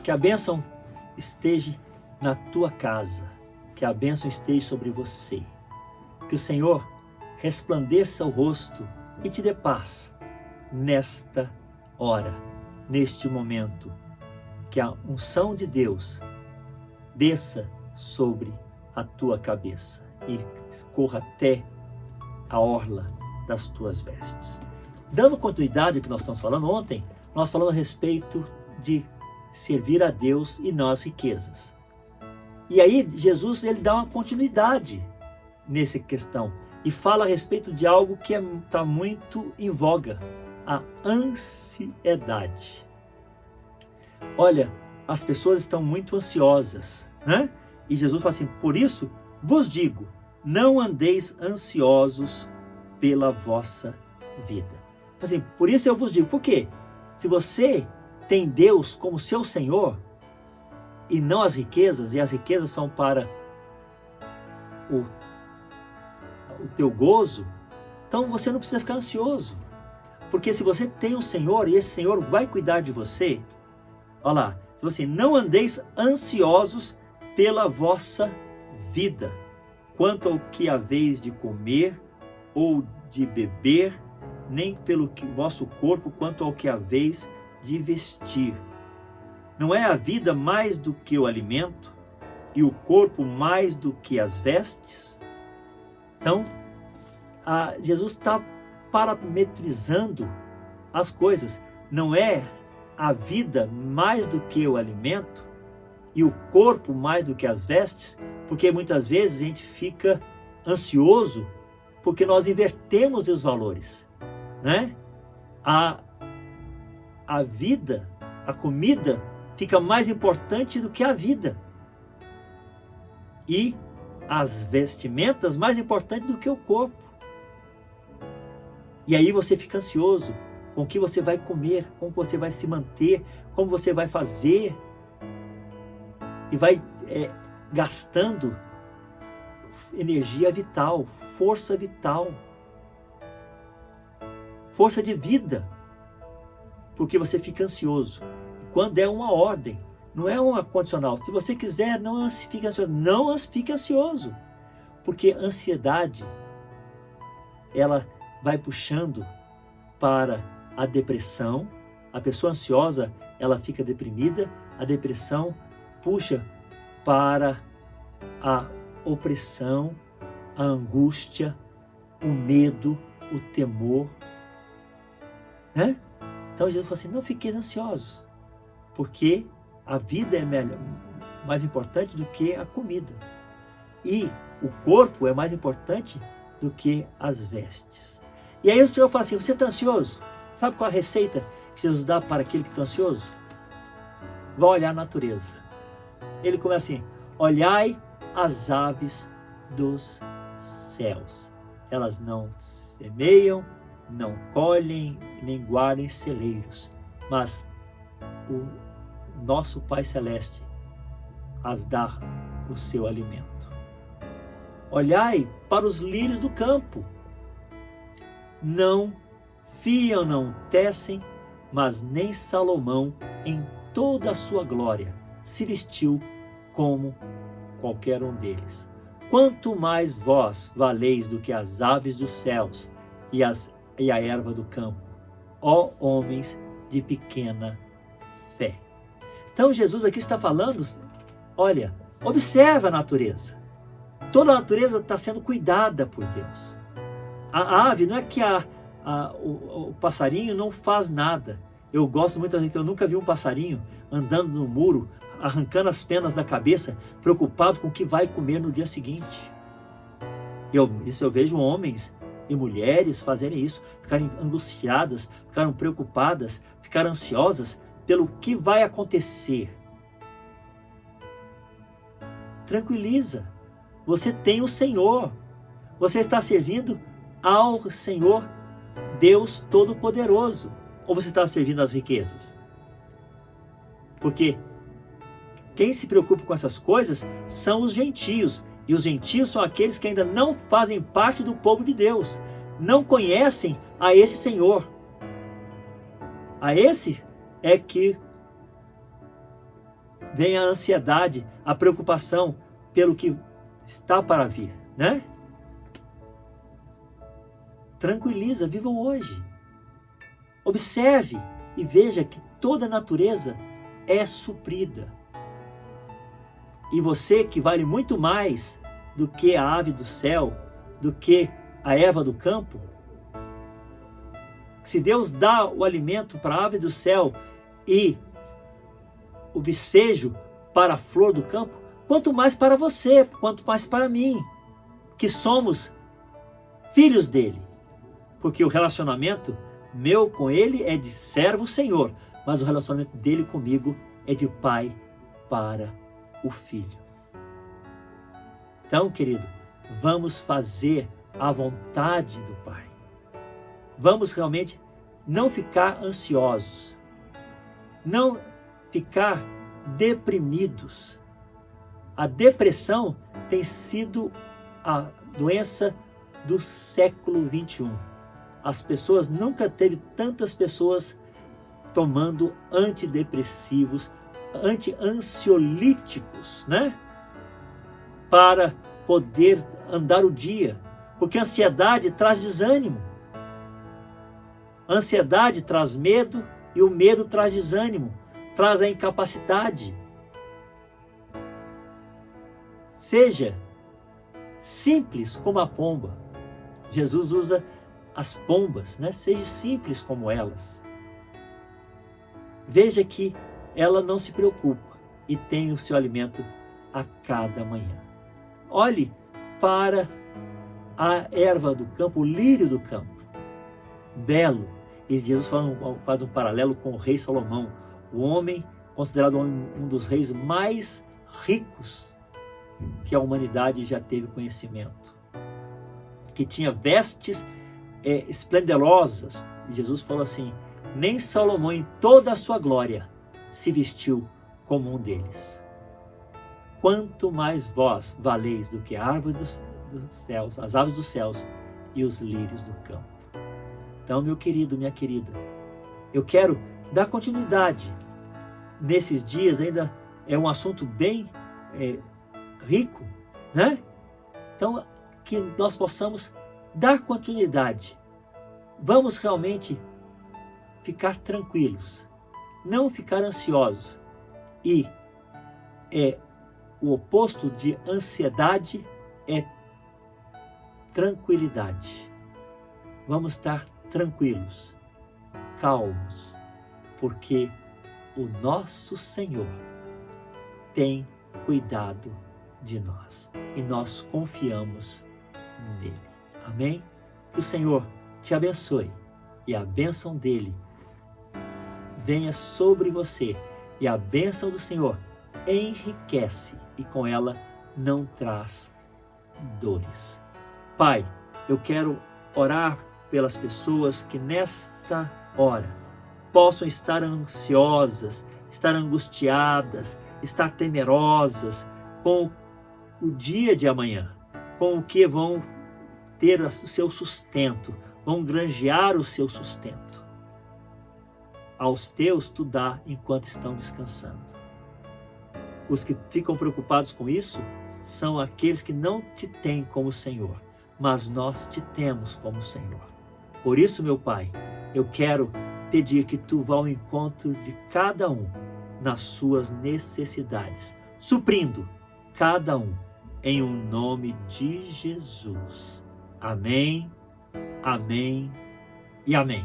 Que a bênção esteja na tua casa, que a bênção esteja sobre você. Que o Senhor resplandeça o rosto e te dê paz nesta hora, neste momento. Que a unção de Deus desça sobre a tua cabeça e corra até a orla das tuas vestes. Dando continuidade ao que nós estamos falando ontem, nós falamos a respeito de servir a Deus e não as riquezas. E aí Jesus ele dá uma continuidade nessa questão e fala a respeito de algo que está muito em voga, a ansiedade. Olha, as pessoas estão muito ansiosas, né? E Jesus fala assim, por isso vos digo, não andeis ansiosos pela vossa vida. Assim, por isso eu vos digo, por quê? Se você tem Deus como seu Senhor, e não as riquezas, e as riquezas são para o teu gozo, então você não precisa ficar ansioso. Porque se você tem um Senhor, e esse Senhor vai cuidar de você, olha lá, se você não andeis ansiosos pela vossa vida, quanto ao que haveis de comer ou de beber, nem pelo vosso corpo, quanto ao que haveis de vestir. Não é a vida mais do que o alimento, e o corpo mais do que as vestes? Então, Jesus está parametrizando as coisas. Não é a vida mais do que o alimento, e o corpo mais do que as vestes, porque muitas vezes a gente fica ansioso, porque nós invertemos os valores, né? A vida, a comida, fica mais importante do que a vida. E as vestimentas mais importantes do que o corpo. E aí você fica ansioso com o que você vai comer, como você vai se manter, como você vai fazer. E vai gastando energia vital, força vital, força de vida, porque você fica ansioso. E quando é uma ordem, não é uma condicional. Se você quiser, não fique ansioso. Não fique ansioso, porque ansiedade, ela vai puxando para a depressão. A pessoa ansiosa, ela fica deprimida. A depressão puxa para a opressão, a angústia, o medo, o temor, né? Então Jesus falou assim, não fiqueis ansiosos, porque a vida é mais importante do que a comida, e o corpo é mais importante do que as vestes. E aí o Senhor fala assim, você está ansioso? Sabe qual a receita que Jesus dá para aquele que está ansioso? Vai olhar a natureza. Ele começa assim, olhai as aves dos céus. Elas não semeiam, não colhem, nem guardem celeiros, mas o nosso Pai Celeste as dá o seu alimento. Olhai para os lírios do campo. Não fiam, não tecem, mas nem Salomão, em toda a sua glória, se vestiu como qualquer um deles. Quanto mais vós valeis do que as aves dos céus e a erva do campo, ó homens de pequena fé. Então Jesus aqui está falando, olha, observa a natureza. Toda a natureza está sendo cuidada por Deus. A ave, não é que o passarinho não faz nada. Eu gosto muito, eu nunca vi um passarinho andando no muro, arrancando as penas da cabeça, preocupado com o que vai comer no dia seguinte. Isso eu vejo homens e mulheres fazerem isso, ficarem angustiadas, ficarem preocupadas, ficarem ansiosas pelo que vai acontecer. Tranquiliza, você tem o Senhor, você está servindo ao Senhor Deus Todo-Poderoso, ou você está servindo às riquezas? Porque quem se preocupa com essas coisas são os gentios. E os gentios são aqueles que ainda não fazem parte do povo de Deus. Não conhecem a esse Senhor. A esse é que vem a ansiedade, a preocupação pelo que está para vir, né? Tranquiliza, viva o hoje. Observe e veja que toda a natureza é suprida. E você, que vale muito mais do que a ave do céu, do que a erva do campo, se Deus dá o alimento para a ave do céu e o vicejo para a flor do campo, quanto mais para você, quanto mais para mim, que somos filhos dele. Porque o relacionamento meu com ele é de servo-senhor, mas o relacionamento dele comigo é de pai para o filho. Então, querido, vamos fazer a vontade do Pai. Vamos realmente não ficar ansiosos, não ficar deprimidos. A depressão tem sido a doença do século 21. As pessoas, nunca teve tantas pessoas tomando antidepressivos, anti-ansiolíticos, né? Para poder andar o dia. Porque a ansiedade traz desânimo. A ansiedade traz medo e o medo traz desânimo, traz a incapacidade. Seja simples como a pomba. Jesus usa as pombas, né? Seja simples como elas. Veja que ela não se preocupa e tem o seu alimento a cada manhã. Olhe para a erva do campo, o lírio do campo, belo. E Jesus faz um paralelo com o rei Salomão, o homem considerado um dos reis mais ricos que a humanidade já teve conhecimento, que tinha vestes esplendorosas. E Jesus falou assim: nem Salomão em toda a sua glória se vestiu como um deles. Quanto mais vós valeis do que a árvore dos céus, as aves dos céus e os lírios do campo. Então, meu querido, minha querida, eu quero dar continuidade. Nesses dias ainda é um assunto bem rico, né? Então, que nós possamos dar continuidade. Vamos realmente ficar tranquilos, não ficar ansiosos. E o oposto de ansiedade é tranquilidade. Vamos estar tranquilos, calmos, porque o nosso Senhor tem cuidado de nós e nós confiamos nele. Amém? Que o Senhor te abençoe e a bênção dele venha sobre você, e a bênção do Senhor enriquece e com ela não traz dores. Pai, eu quero orar pelas pessoas que nesta hora possam estar ansiosas, estar angustiadas, estar temerosas com o dia de amanhã, com o que vão ter o seu sustento, vão granjear o seu sustento. Aos teus tu dá enquanto estão descansando. Os que ficam preocupados com isso são aqueles que não te têm como Senhor, mas nós te temos como Senhor. Por isso, meu Pai, eu quero pedir que tu vá ao encontro de cada um nas suas necessidades, suprindo cada um em um nome de Jesus. Amém, amém e amém.